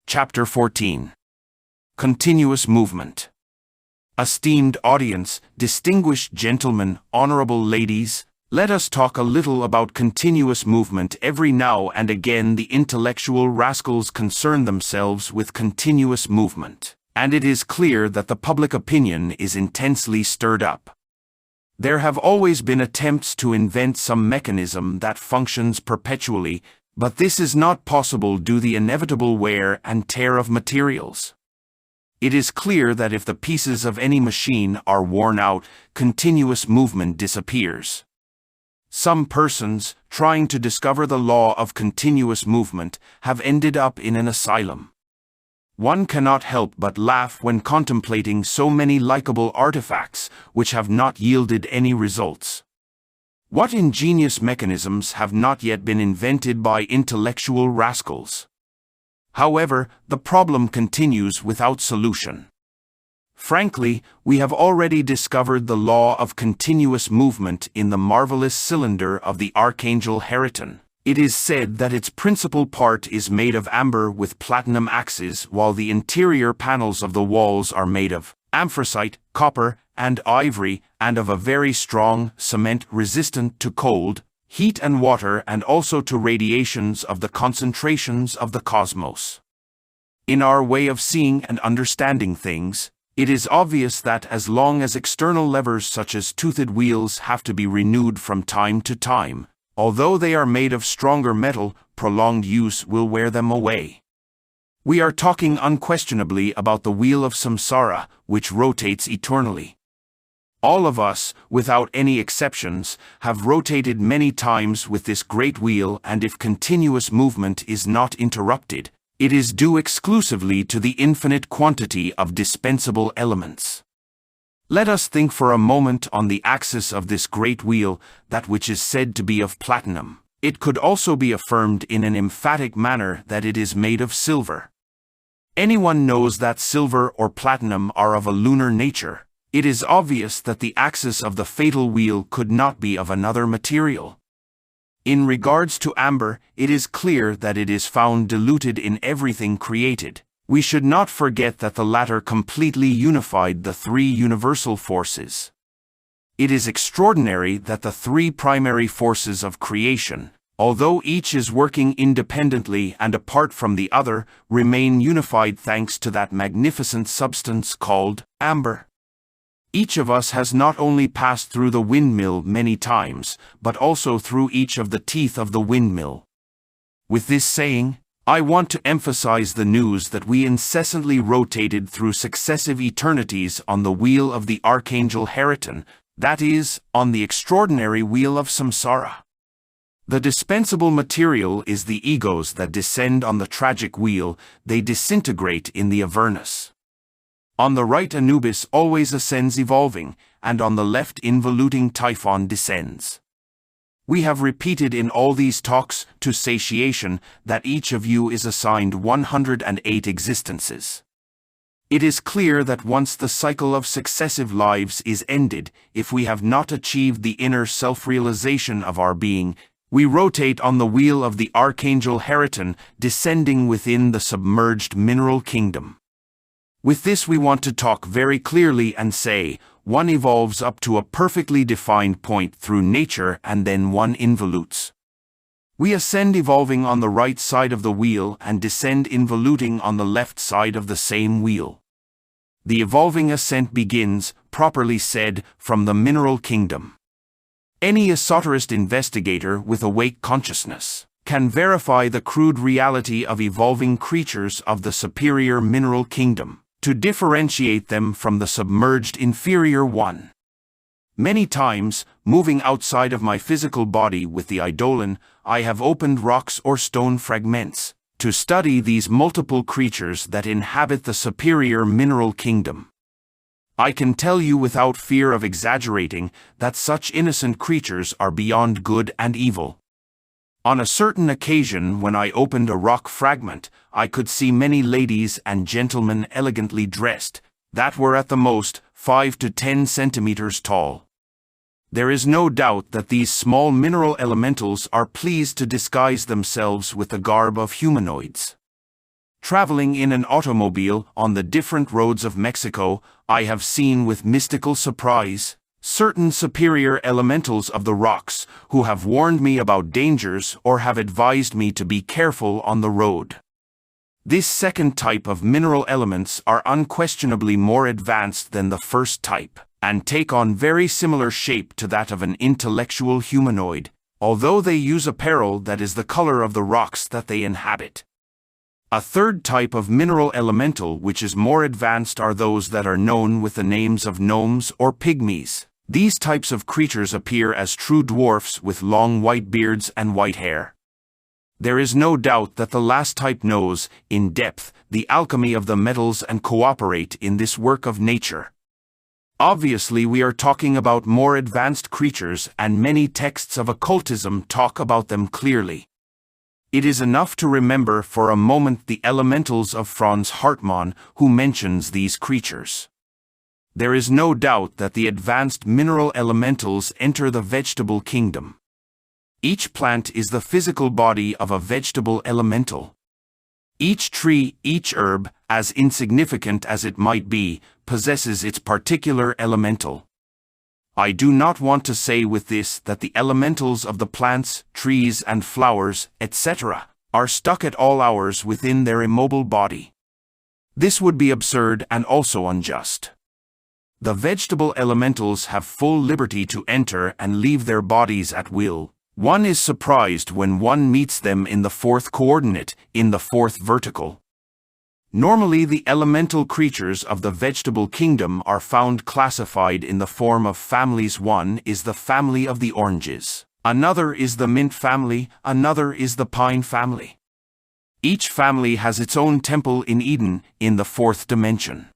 Chapter 14. Continuous Movement. Esteemed audience, distinguished gentlemen, honorable ladies, let us talk a little about continuous movement. Every now and again the intellectual rascals concern themselves with continuous movement, and it is clear that the public opinion is intensely stirred up. There have always been attempts to invent some mechanism that functions perpetually, but this is not possible due to the inevitable wear and tear of materials. It is clear that if the pieces of any machine are worn out, continuous movement disappears. Some persons, trying to discover the law of continuous movement, have ended up in an asylum. One cannot help but laugh when contemplating so many likable artifacts which have not yielded any results. What ingenious mechanisms have not yet been invented by intellectual rascals? However, the problem continues without solution. Frankly, we have already discovered the law of continuous movement in the marvelous cylinder of the Archangel Heraton. It is said that its principal part is made of amber with platinum axes, while the interior panels of the walls are made of anthracite, copper, and ivory, and of a very strong cement resistant to cold, heat and water, and also to radiations of the concentrations of the cosmos. In our way of seeing and understanding things, it is obvious that as long as external levers such as toothed wheels have to be renewed from time to time, although they are made of stronger metal, prolonged use will wear them away. We are talking unquestionably about the wheel of samsara, which rotates eternally. All of us, without any exceptions, have rotated many times with this great wheel, and if continuous movement is not interrupted, it is due exclusively to the infinite quantity of dispensable elements. Let us think for a moment on the axis of this great wheel, that which is said to be of platinum. It could also be affirmed in an emphatic manner that it is made of silver. Anyone knows that silver or platinum are of a lunar nature. It is obvious that the axis of the fatal wheel could not be of another material. In regards to amber, it is clear that it is found diluted in everything created. We should not forget that the latter completely unified the three universal forces. It is extraordinary that the three primary forces of creation, although each is working independently and apart from the other, remain unified thanks to that magnificent substance called amber. Each of us has not only passed through the windmill many times, but also through each of the teeth of the windmill. With this saying, I want to emphasize the news that we incessantly rotated through successive eternities on the wheel of the Archangel Heraton, that is, on the extraordinary wheel of samsara. The dispensable material is the egos that descend on the tragic wheel. They disintegrate in the Avernus. On the right Anubis always ascends evolving, and on the left involuting Typhon descends. We have repeated in all these talks, to satiation, that each of you is assigned 108 existences. It is clear that once the cycle of successive lives is ended, if we have not achieved the inner self-realization of our being, we rotate on the wheel of the Archangel Heraton, descending within the submerged mineral kingdom. With this we want to talk very clearly and say, one evolves up to a perfectly defined point through nature and then one involutes. We ascend evolving on the right side of the wheel and descend involuting on the left side of the same wheel. The evolving ascent begins, properly said, from the mineral kingdom. Any esoterist investigator with awake consciousness can verify the crude reality of evolving creatures of the superior mineral kingdom, to differentiate them from the submerged inferior one. Many times, moving outside of my physical body with the eidolon, I have opened rocks or stone fragments, to study these multiple creatures that inhabit the superior mineral kingdom. I can tell you without fear of exaggerating that such innocent creatures are beyond good and evil. On a certain occasion when I opened a rock fragment, I could see many ladies and gentlemen elegantly dressed, that were at the most 5 to 10 centimeters tall. There is no doubt that these small mineral elementals are pleased to disguise themselves with the garb of humanoids. Traveling in an automobile on the different roads of Mexico, I have seen with mystical surprise certain superior elementals of the rocks who have warned me about dangers or have advised me to be careful on the road. This second type of mineral elements are unquestionably more advanced than the first type, and take on very similar shape to that of an intellectual humanoid, although they use apparel that is the color of the rocks that they inhabit. A third type of mineral elemental which is more advanced are those that are known with the names of gnomes or pygmies. These types of creatures appear as true dwarfs with long white beards and white hair. There is no doubt that the last type knows, in depth, the alchemy of the metals and cooperate in this work of nature. Obviously, we are talking about more advanced creatures, and many texts of occultism talk about them clearly. It is enough to remember for a moment the elementals of Franz Hartmann, who mentions these creatures. There is no doubt that the advanced mineral elementals enter the vegetable kingdom. Each plant is the physical body of a vegetable elemental. Each tree, each herb, as insignificant as it might be, possesses its particular elemental. I do not want to say with this that the elementals of the plants, trees and flowers, etc., are stuck at all hours within their immobile body. This would be absurd and also unjust. The vegetable elementals have full liberty to enter and leave their bodies at will. One is surprised when one meets them in the fourth coordinate, in the fourth vertical. Normally the elemental creatures of the vegetable kingdom are found classified in the form of families. One is the family of the oranges, another is the mint family, another is the pine family. Each family has its own temple in Eden, in the fourth dimension.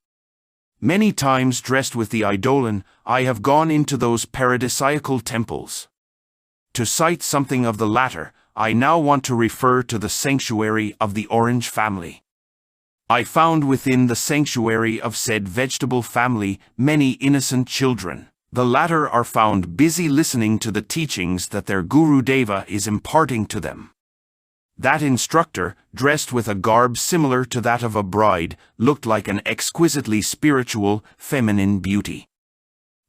Many times dressed with the eidolon, I have gone into those paradisiacal temples. To cite something of the latter, I now want to refer to the sanctuary of the orange family. I found within the sanctuary of said vegetable family many innocent children. The latter are found busy listening to the teachings that their Guru Deva is imparting to them. That instructor, dressed with a garb similar to that of a bride, looked like an exquisitely spiritual, feminine beauty.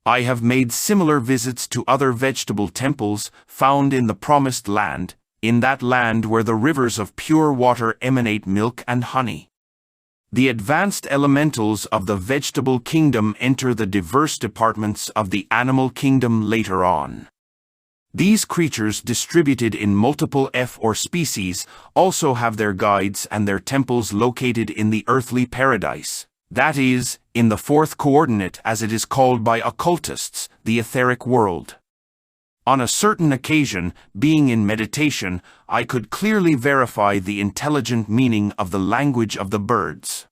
I have made similar visits to other vegetable temples found in the Promised Land, in that land where the rivers of pure water emanate milk and honey. The advanced elementals of the vegetable kingdom enter the diverse departments of the animal kingdom later on. These creatures, distributed in multiple or species, also have their guides and their temples located in the earthly paradise, that is, in the fourth coordinate as it is called by occultists, the etheric world. On a certain occasion, being in meditation, I could clearly verify the intelligent meaning of the language of the birds.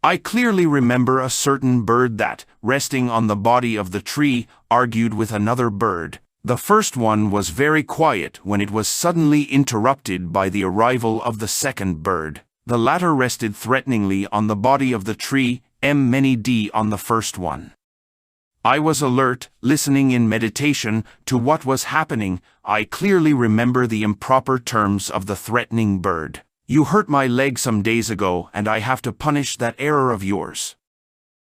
I clearly remember a certain bird that, resting on the body of the tree, argued with another bird. The first one was very quiet when it was suddenly interrupted by the arrival of the second bird. The latter rested threateningly on the body of the tree, many d on the first one. I was alert, listening in meditation to what was happening. I clearly remember the improper terms of the threatening bird. You hurt my leg some days ago and I have to punish that error of yours.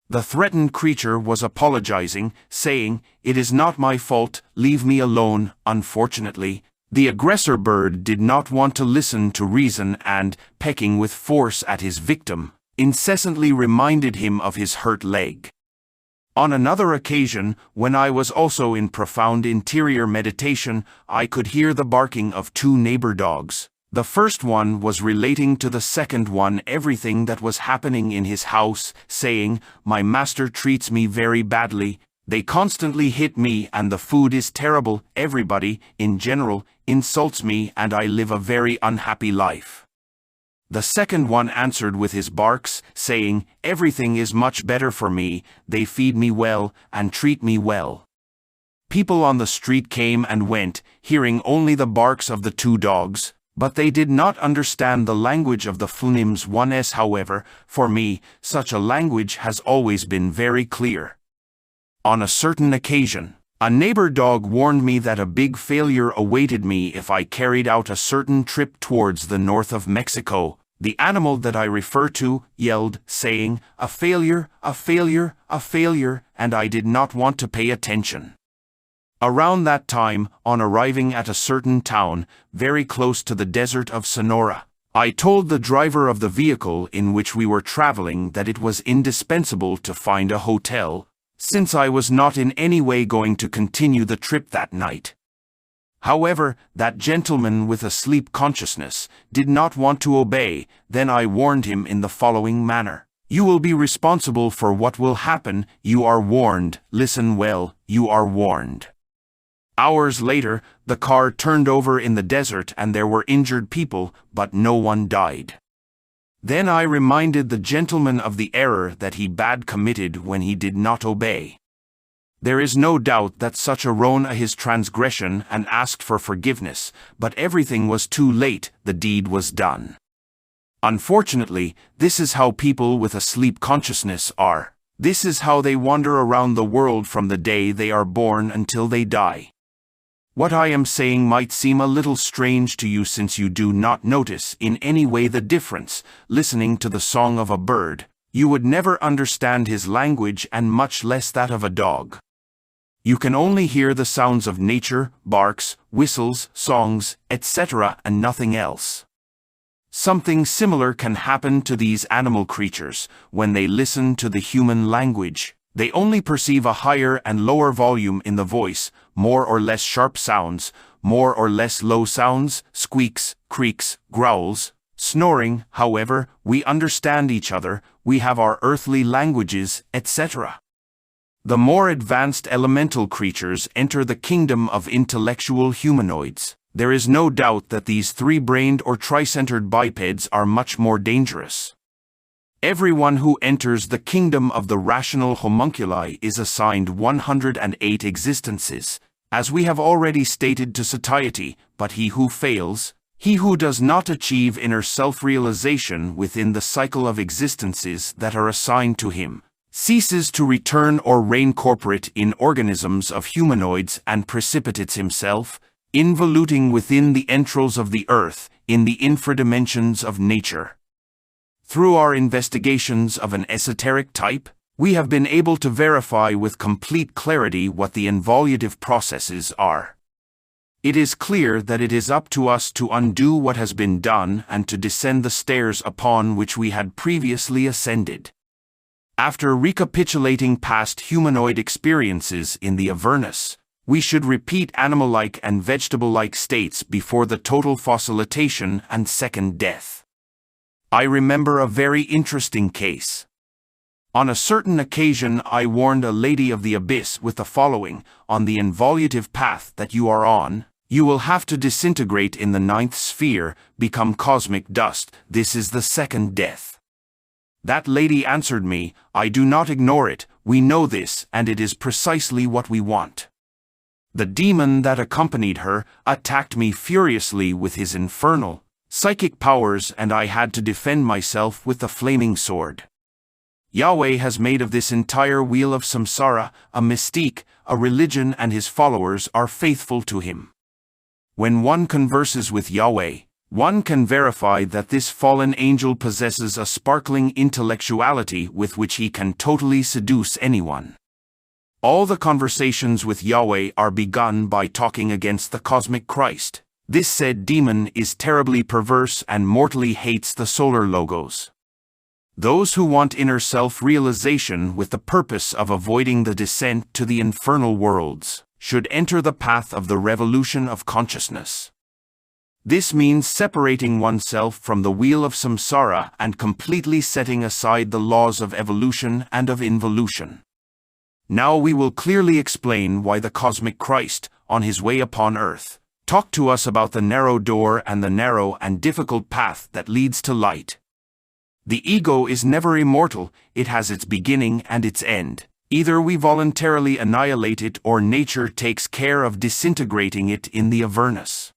The threatened creature was apologizing, saying, "It is not my fault, leave me alone." Unfortunately, the aggressor bird did not want to listen to reason and, pecking with force at his victim, incessantly reminded him of his hurt leg. On another occasion, when I was also in profound interior meditation, I could hear the barking of two neighbor dogs. The first one was relating to the second one everything that was happening in his house, saying, "My master treats me very badly, they constantly hit me and the food is terrible, everybody, in general, insults me and I live a very unhappy life." The second one answered with his barks, saying, "Everything is much better for me, they feed me well and treat me well." People on the street came and went, hearing only the barks of the two dogs. But they did not understand the language of the phonims 1s. However, for me, such a language has always been very clear. On a certain occasion, a neighbor dog warned me that a big failure awaited me if I carried out a certain trip towards the north of Mexico, The animal that I refer to yelled, saying, "A failure, a failure, a failure," and I did not want to pay attention. Around that time, on arriving at a certain town, very close to the desert of Sonora, I told the driver of the vehicle in which we were traveling that it was indispensable to find a hotel, since I was not in any way going to continue the trip that night. However, that gentleman with a sleep consciousness did not want to obey. Then I warned him in the following manner: "You will be responsible for what will happen. You are warned. Listen well, you are warned." Hours later, the car turned over in the desert and there were injured people, but no one died. Then I reminded the gentleman of the error that he bad committed when he did not obey. There is no doubt that such arose his transgression and asked for forgiveness, but everything was too late, the deed was done. Unfortunately, this is how people with a sleep consciousness are. This is how they wander around the world from the day they are born until they die. What I am saying might seem a little strange to you since you do not notice in any way the difference. Listening to the song of a bird, you would never understand his language and much less that of a dog. You can only hear the sounds of nature, barks, whistles, songs, etc., and nothing else. Something similar can happen to these animal creatures when they listen to the human language. They only perceive a higher and lower volume in the voice, more or less sharp sounds, more or less low sounds, squeaks, creaks, growls, snoring. However, we understand each other, we have our earthly languages, etc. The more advanced elemental creatures enter the kingdom of intellectual humanoids. There is no doubt that these three-brained or tricentered bipeds are much more dangerous. Everyone who enters the kingdom of the rational homunculi is assigned 108 existences, as we have already stated to satiety, but he who fails, he who does not achieve inner self-realization within the cycle of existences that are assigned to him, ceases to return or reign corporate in organisms of humanoids and precipitates himself, involuting within the entrails of the earth, in the infradimensions of nature. Through our investigations of an esoteric type, we have been able to verify with complete clarity what the involutive processes are. It is clear that it is up to us to undo what has been done and to descend the stairs upon which we had previously ascended. After recapitulating past humanoid experiences in the Avernus, we should repeat animal-like and vegetable-like states before the total fossilization and second death. I remember a very interesting case. On a certain occasion I warned a lady of the abyss with the following: "On the involutive path that you are on, you will have to disintegrate in the ninth sphere, become cosmic dust. This is the second death." That lady answered me, "I do not ignore it, we know this, and it is precisely what we want." The demon that accompanied her attacked me furiously with his infernal, psychic powers, and I had to defend myself with the flaming sword. Yahweh has made of this entire wheel of samsara a mystique, a religion, and his followers are faithful to him. When one converses with Yahweh, one can verify that this fallen angel possesses a sparkling intellectuality with which he can totally seduce anyone. All the conversations with Yahweh are begun by talking against the cosmic Christ. This said demon is terribly perverse and mortally hates the solar logos. Those who want inner self-realization with the purpose of avoiding the descent to the infernal worlds should enter the path of the revolution of consciousness. This means separating oneself from the wheel of samsara and completely setting aside the laws of evolution and of involution. Now we will clearly explain why the cosmic Christ, on his way upon earth, talked to us about the narrow door and the narrow and difficult path that leads to light. The ego is never immortal, it has its beginning and its end. Either we voluntarily annihilate it or nature takes care of disintegrating it in the Avernus.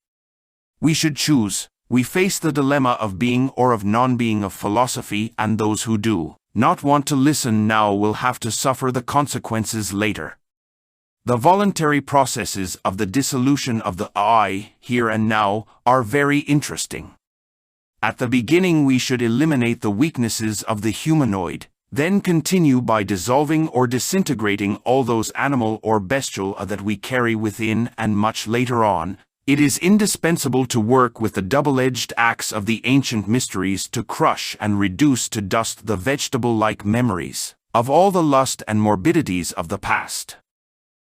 We should choose. We face the dilemma of being or of non-being of philosophy, and those who do not want to listen now will have to suffer the consequences later. The voluntary processes of the dissolution of the I, here and now, are very interesting. At the beginning we should eliminate the weaknesses of the humanoid, then continue by dissolving or disintegrating all those animal or bestial that we carry within, and much later on, it is indispensable to work with the double-edged axe of the ancient mysteries to crush and reduce to dust the vegetable-like memories of all the lust and morbidities of the past.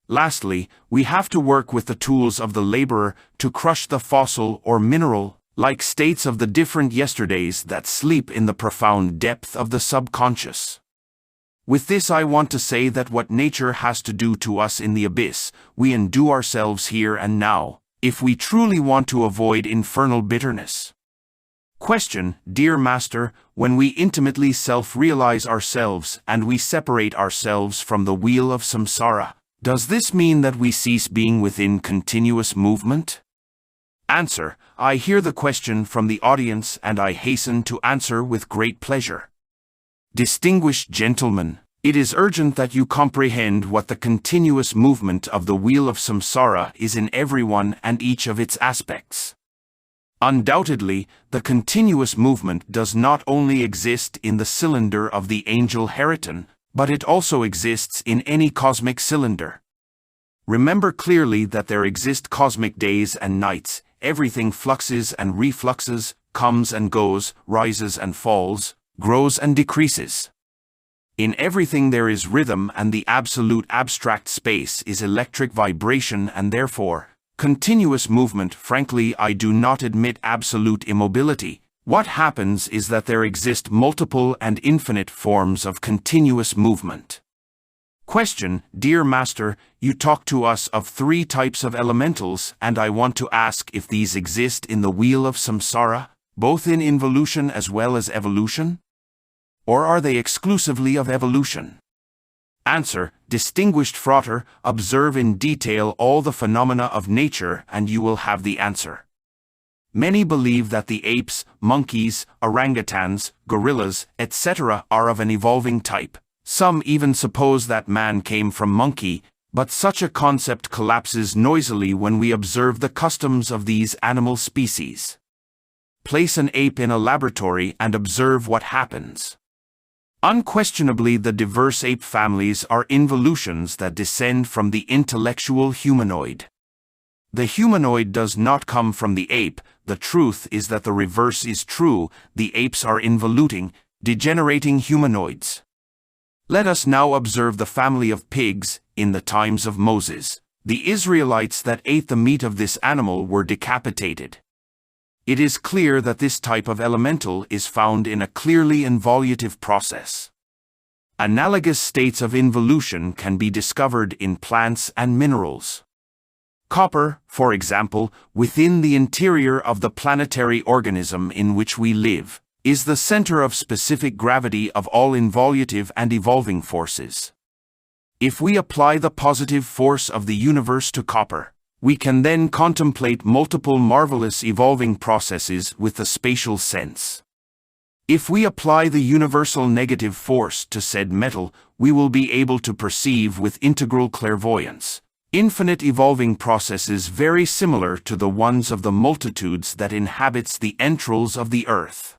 Lastly, we have to work with the tools of the laborer to crush the fossil or mineral-like states of the different yesterdays that sleep in the profound depth of the subconscious. With this I want to say that what nature has to do to us in the abyss, we undo ourselves here and now, if we truly want to avoid infernal bitterness. Question, dear Master, when we intimately self-realize ourselves and we separate ourselves from the wheel of samsara, does this mean that we cease being within continuous movement? Answer, I hear the question from the audience and I hasten to answer with great pleasure. Distinguished gentlemen, it is urgent that you comprehend what the continuous movement of the wheel of samsara is in everyone and each of its aspects. Undoubtedly, the continuous movement does not only exist in the cylinder of the angel Heriton, but it also exists in any cosmic cylinder. Remember clearly that there exist cosmic days and nights, everything fluxes and refluxes, comes and goes, rises and falls, grows and decreases. In everything there is rhythm, and the absolute abstract space is electric vibration, and therefore, continuous movement. Frankly, I do not admit absolute immobility. What happens is that there exist multiple and infinite forms of continuous movement. Question, dear Master, you talk to us of 3 types of elementals, and I want to ask if these exist in the wheel of samsara, both in involution as well as evolution? Or are they exclusively of evolution? Answer, distinguished frater, observe in detail all the phenomena of nature and you will have the answer. Many believe that the apes, monkeys, orangutans, gorillas, etc. are of an evolving type. Some even suppose that man came from monkey, but such a concept collapses noisily when we observe the customs of these animal species. Place an ape in a laboratory and observe what happens. Unquestionably, the diverse ape families are involutions that descend from the intellectual humanoid. The humanoid does not come from the ape. The truth is that the reverse is true. The apes are involuting, degenerating humanoids. Let us now observe the family of pigs in the times of Moses. The Israelites that ate the meat of this animal were decapitated. It is clear that this type of elemental is found in a clearly involutive process. Analogous states of involution can be discovered in plants and minerals. Copper, for example, within the interior of the planetary organism in which we live, is the center of specific gravity of all involutive and evolving forces. If we apply the positive force of the universe to copper, we can then contemplate multiple marvelous evolving processes with the spatial sense. If we apply the universal negative force to said metal, we will be able to perceive with integral clairvoyance infinite evolving processes very similar to the ones of the multitudes that inhabits the entrails of the earth.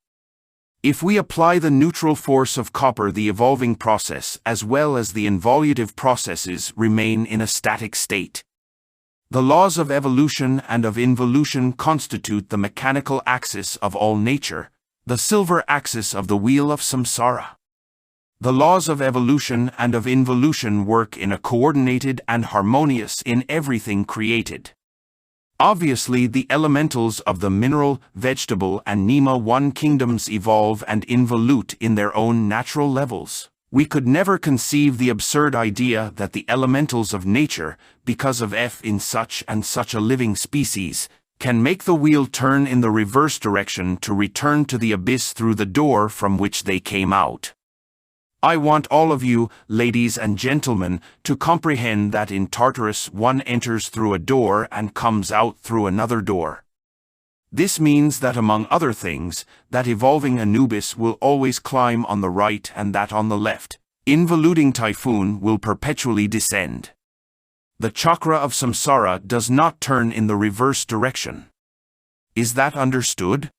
If we apply the neutral force of copper, the evolving process as well as the involutive processes remain in a static state. The laws of evolution and of involution constitute the mechanical axis of all nature, the silver axis of the wheel of samsara. The laws of evolution and of involution work in a coordinated and harmonious in everything created. Obviously, the elementals of the mineral, vegetable and Nema 1 kingdoms evolve and involute in their own natural levels. We could never conceive the absurd idea that the elementals of nature, because of F in such and such a living species, can make the wheel turn in the reverse direction to return to the abyss through the door from which they came out. I want all of you, ladies and gentlemen, to comprehend that in Tartarus one enters through a door and comes out through another door. This means that, among other things, that evolving Anubis will always climb on the right and that on the left, involuting Typhoon will perpetually descend. The chakra of samsara does not turn in the reverse direction. Is that understood?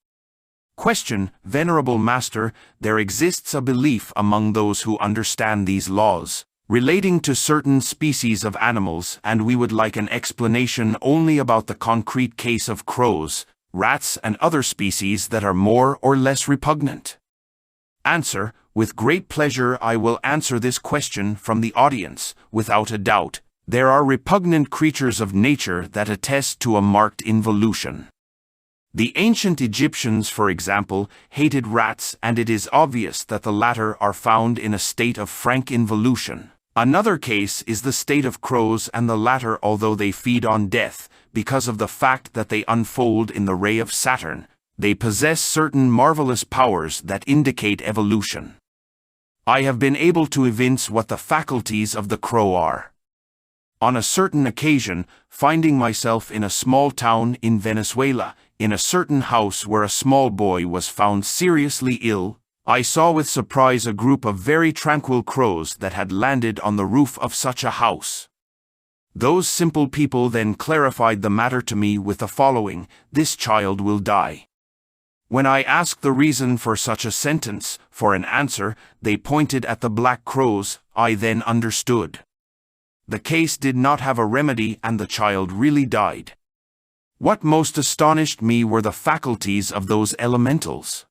Question, Venerable Master, there exists a belief among those who understand these laws, relating to certain species of animals, and we would like an explanation only about the concrete case of crows, rats and other species that are more or less repugnant. Answer, with great pleasure I will answer this question from the audience. Without a doubt, there are repugnant creatures of nature that attest to a marked involution. The ancient Egyptians, for example, hated rats, and it is obvious that the latter are found in a state of frank involution. Another case is the state of crows, and the latter, although they feed on death, because of the fact that they unfold in the ray of Saturn, they possess certain marvelous powers that indicate evolution. I have been able to evince what the faculties of the crow are. On a certain occasion, finding myself in a small town in Venezuela, in a certain house where a small boy was found seriously ill, I saw with surprise a group of very tranquil crows that had landed on the roof of such a house. Those simple people then clarified the matter to me with the following: "This child will die." When I asked the reason for such a sentence, for an answer, they pointed at the black crows. I then understood. The case did not have a remedy and the child really died. What most astonished me were the faculties of those elementals.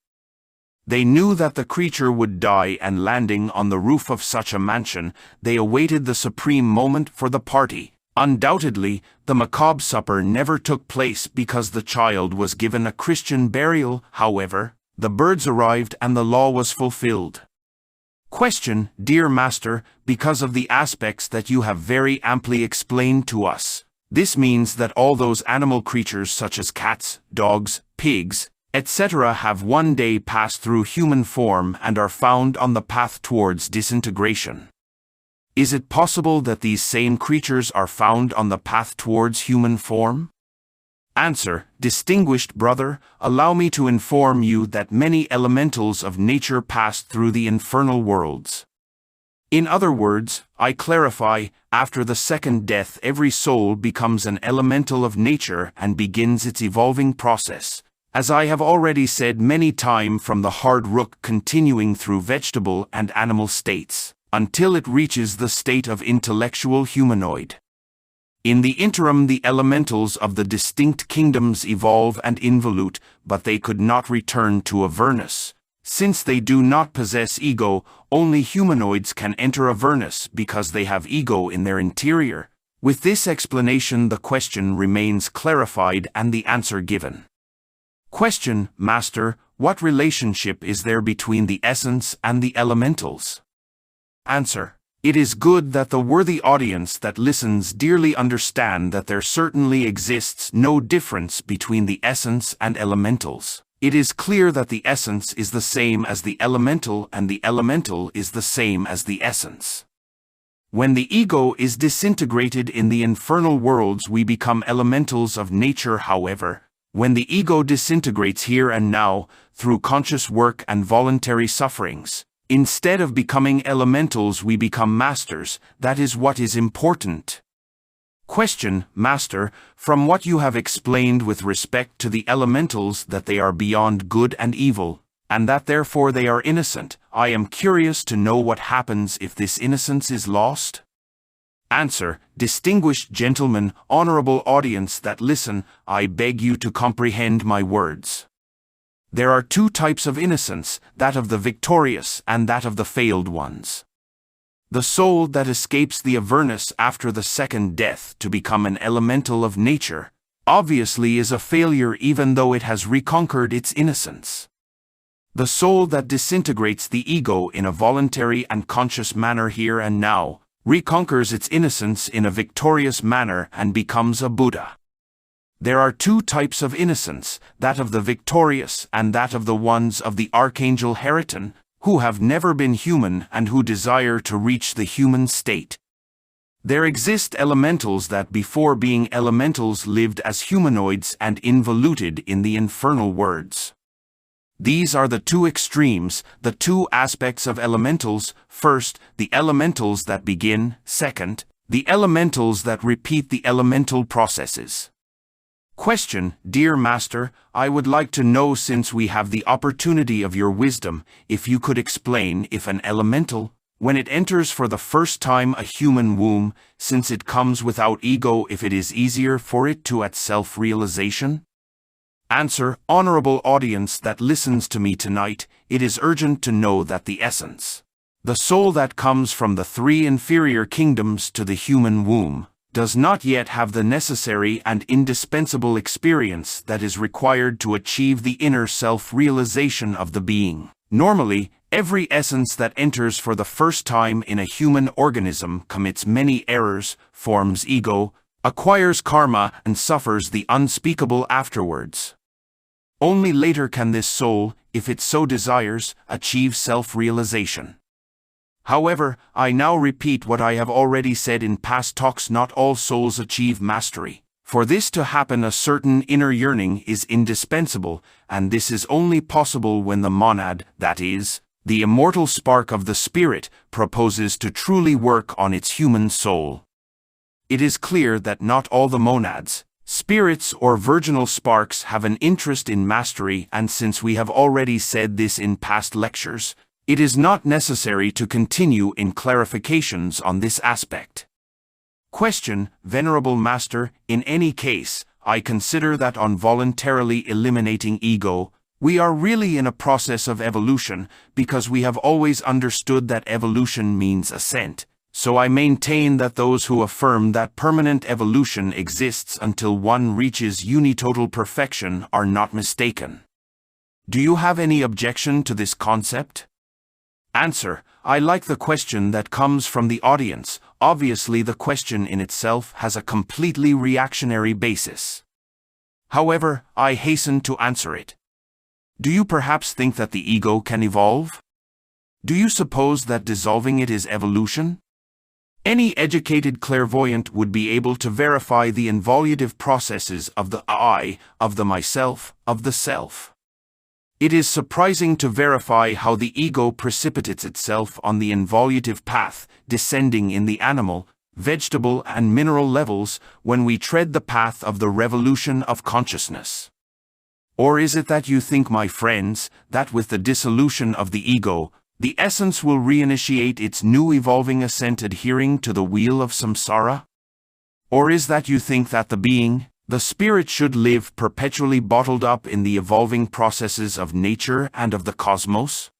They knew that the creature would die, and landing on the roof of such a mansion, they awaited the supreme moment for the party. Undoubtedly, the macabre supper never took place because the child was given a Christian burial. However, the birds arrived and the law was fulfilled. Question, Dear Master, because of the aspects that you have very amply explained to us, this means that all those animal creatures such as cats, dogs, pigs, etc. have one day passed through human form and are found on the path towards disintegration. Is it possible that these same creatures are found on the path towards human form? Answer, Distinguished brother, allow me to inform you that many elementals of nature pass through the infernal worlds. In other words, I clarify, after the second death every soul becomes an elemental of nature and begins its evolving process, as I have already said many times, from the hard rock continuing through vegetable and animal states, until it reaches the state of intellectual humanoid. In the interim the elementals of the distinct kingdoms evolve and involute, but they could not return to Avernus. Since they do not possess ego, only humanoids can enter Avernus because they have ego in their interior. With this explanation the question remains clarified and the answer given. Question, Master, what relationship is there between the essence and the elementals? Answer, it is good that the worthy audience that listens dearly understand that there certainly exists no difference between the essence and elementals. It is clear that the essence is the same as the elemental and the elemental is the same as the essence. When the ego is disintegrated in the infernal worlds we become elementals of nature. However, when the ego disintegrates here and now, through conscious work and voluntary sufferings, instead of becoming elementals we become masters. That is what is important. Question, Master, from what you have explained with respect to the elementals that they are beyond good and evil, and that therefore they are innocent, I am curious to know what happens if this innocence is lost? Answer, Distinguished gentlemen, honorable audience that listen, I beg you to comprehend my words. There are two types of innocence, that of the victorious and that of the failed ones. The soul that escapes the Avernus after the second death to become an elemental of nature, obviously is a failure even though it has reconquered its innocence. The soul that disintegrates the ego in a voluntary and conscious manner here and now, reconquers its innocence in a victorious manner and becomes a Buddha. There are two types of innocence, that of the victorious and that of the ones of the Archangel Heriton, who have never been human and who desire to reach the human state. There exist elementals that before being elementals lived as humanoids and involuted in the infernal worlds. These are the two extremes, the two aspects of elementals: first, the elementals that begin; second, the elementals that repeat the elemental processes. Question, dear Master, I would like to know, since we have the opportunity of your wisdom, if you could explain if an elemental, when it enters for the first time a human womb, since it comes without ego, if it is easier for it to at self-realization? Answer, honorable audience that listens to me tonight, it is urgent to know that the essence, the soul that comes from the three inferior kingdoms to the human womb, does not yet have the necessary and indispensable experience that is required to achieve the inner self-realization of the being. Normally, every essence that enters for the first time in a human organism commits many errors, forms ego, acquires karma, and suffers the unspeakable afterwards. Only later can this soul, if it so desires, achieve self-realization. However, I now repeat what I have already said in past talks: not all souls achieve mastery. For this to happen, a certain inner yearning is indispensable, and this is only possible when the monad, that is, the immortal spark of the spirit, proposes to truly work on its human soul. It is clear that not all the monads, spirits or virginal sparks have an interest in mastery, and since we have already said this in past lectures, it is not necessary to continue in clarifications on this aspect. Question, Venerable Master, in any case, I consider that on voluntarily eliminating ego, we are really in a process of evolution, because we have always understood that evolution means ascent. So I maintain that those who affirm that permanent evolution exists until one reaches unitotal perfection are not mistaken. Do you have any objection to this concept? Answer, I like the question that comes from the audience. Obviously, the question in itself has a completely reactionary basis. However, I hasten to answer it. Do you perhaps think that the ego can evolve? Do you suppose that dissolving it is evolution? Any educated clairvoyant would be able to verify the involutive processes of the I, of the myself, of the self. It is surprising to verify how the ego precipitates itself on the involutive path, descending in the animal, vegetable and mineral levels when we tread the path of the revolution of consciousness. Or is it that you think, my friends, that with the dissolution of the ego, the essence will reinitiate its new evolving ascent adhering to the wheel of samsara? Or is that you think that the being, the spirit, should live perpetually bottled up in the evolving processes of nature and of the cosmos?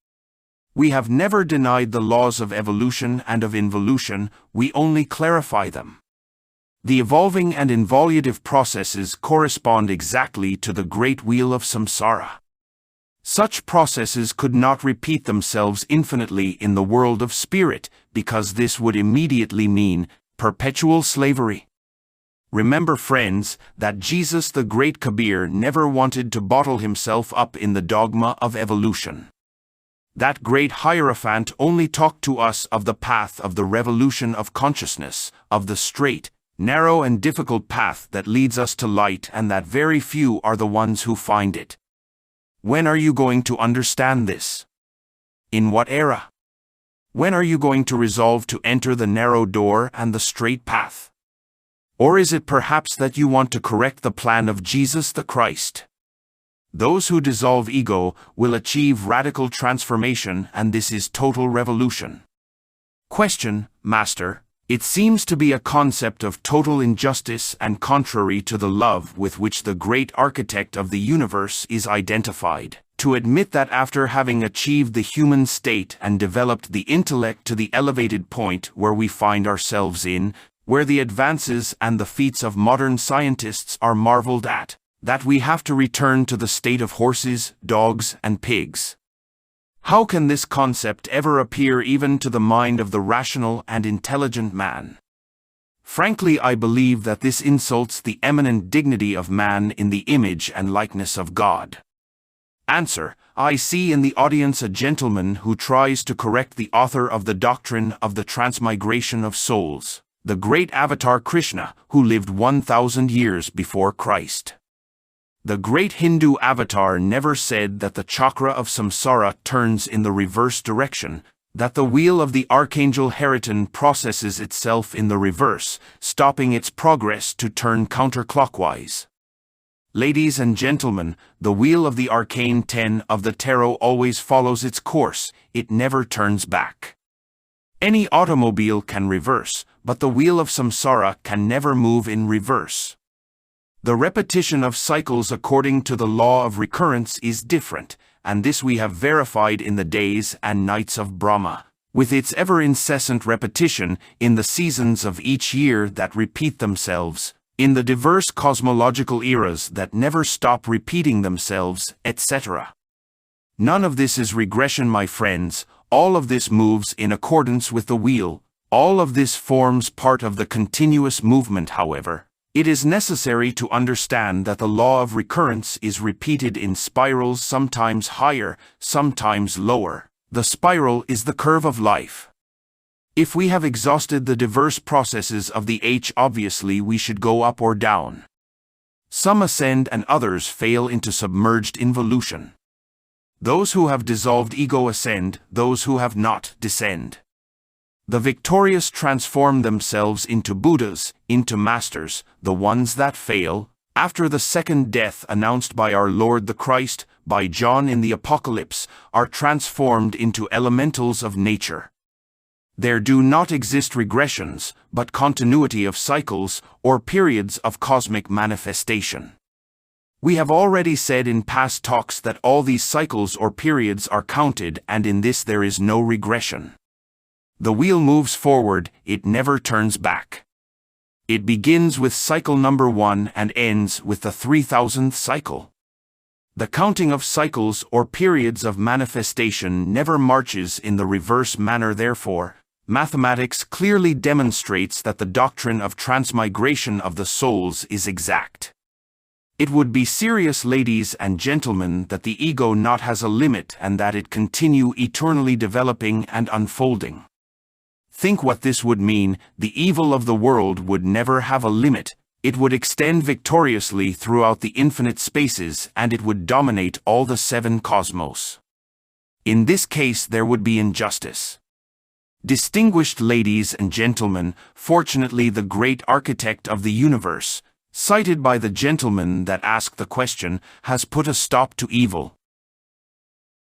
We have never denied the laws of evolution and of involution, we only clarify them. The evolving and involutive processes correspond exactly to the great wheel of samsara. Such processes could not repeat themselves infinitely in the world of spirit, because this would immediately mean perpetual slavery. Remember, friends, that Jesus the Great Kabir never wanted to bottle himself up in the dogma of evolution. That great Hierophant only talked to us of the path of the revolution of consciousness, of the straight, narrow and difficult path that leads us to light, and that very few are the ones who find it. When are you going to understand this? In what era? When are you going to resolve to enter the narrow door and the straight path? Or is it perhaps that you want to correct the plan of Jesus the Christ? Those who dissolve ego will achieve radical transformation, and this is total revolution. Question, Master, it seems to be a concept of total injustice and contrary to the love with which the great architect of the universe is identified, to admit that after having achieved the human state and developed the intellect to the elevated point where we find ourselves in, where the advances and the feats of modern scientists are marveled at, that we have to return to the state of horses, dogs, and pigs. How can this concept ever appear even to the mind of the rational and intelligent man? Frankly, I believe that this insults the eminent dignity of man in the image and likeness of God. Answer, I see in the audience a gentleman who tries to correct the author of the doctrine of the transmigration of souls, the great avatar Krishna, who lived 1,000 years before Christ. The great Hindu avatar never said that the chakra of samsara turns in the reverse direction, that the wheel of the archangel Haritan processes itself in the reverse, stopping its progress to turn counterclockwise. Ladies and gentlemen, the wheel of the arcane 10 of the tarot always follows its course, it never turns back. Any automobile can reverse, but the wheel of samsara can never move in reverse. The repetition of cycles according to the law of recurrence is different, and this we have verified in the days and nights of Brahma, with its ever-incessant repetition in the seasons of each year that repeat themselves, in the diverse cosmological eras that never stop repeating themselves, etc. None of this is regression, my friends. All of this moves in accordance with the wheel. All of this forms part of the continuous movement, however. It is necessary to understand that the law of recurrence is repeated in spirals, sometimes higher, sometimes lower. The spiral is the curve of life. If we have exhausted the diverse processes of the H, obviously we should go up or down. Some ascend and others fail into submerged involution. Those who have dissolved ego ascend, those who have not descend. The victorious transform themselves into Buddhas, into masters. The ones that fail, after the second death announced by our Lord the Christ, by John in the Apocalypse, are transformed into elementals of nature. There do not exist regressions, but continuity of cycles, or periods of cosmic manifestation. We have already said in past talks that all these cycles or periods are counted, and in this there is no regression. The wheel moves forward, it never turns back. It begins with cycle number 1 and ends with the 3000th cycle. The counting of cycles or periods of manifestation never marches in the reverse manner. Therefore, mathematics clearly demonstrates that the doctrine of transmigration of the souls is exact. It would be serious, ladies and gentlemen, that the ego not has a limit and that it continue eternally developing and unfolding. Think what this would mean. The evil of the world would never have a limit. It would extend victoriously throughout the infinite spaces, and it would dominate all the 7 cosmos. In this case there would be injustice. Distinguished ladies and gentlemen, fortunately the great architect of the universe, cited by the gentleman that asked the question, has put a stop to evil.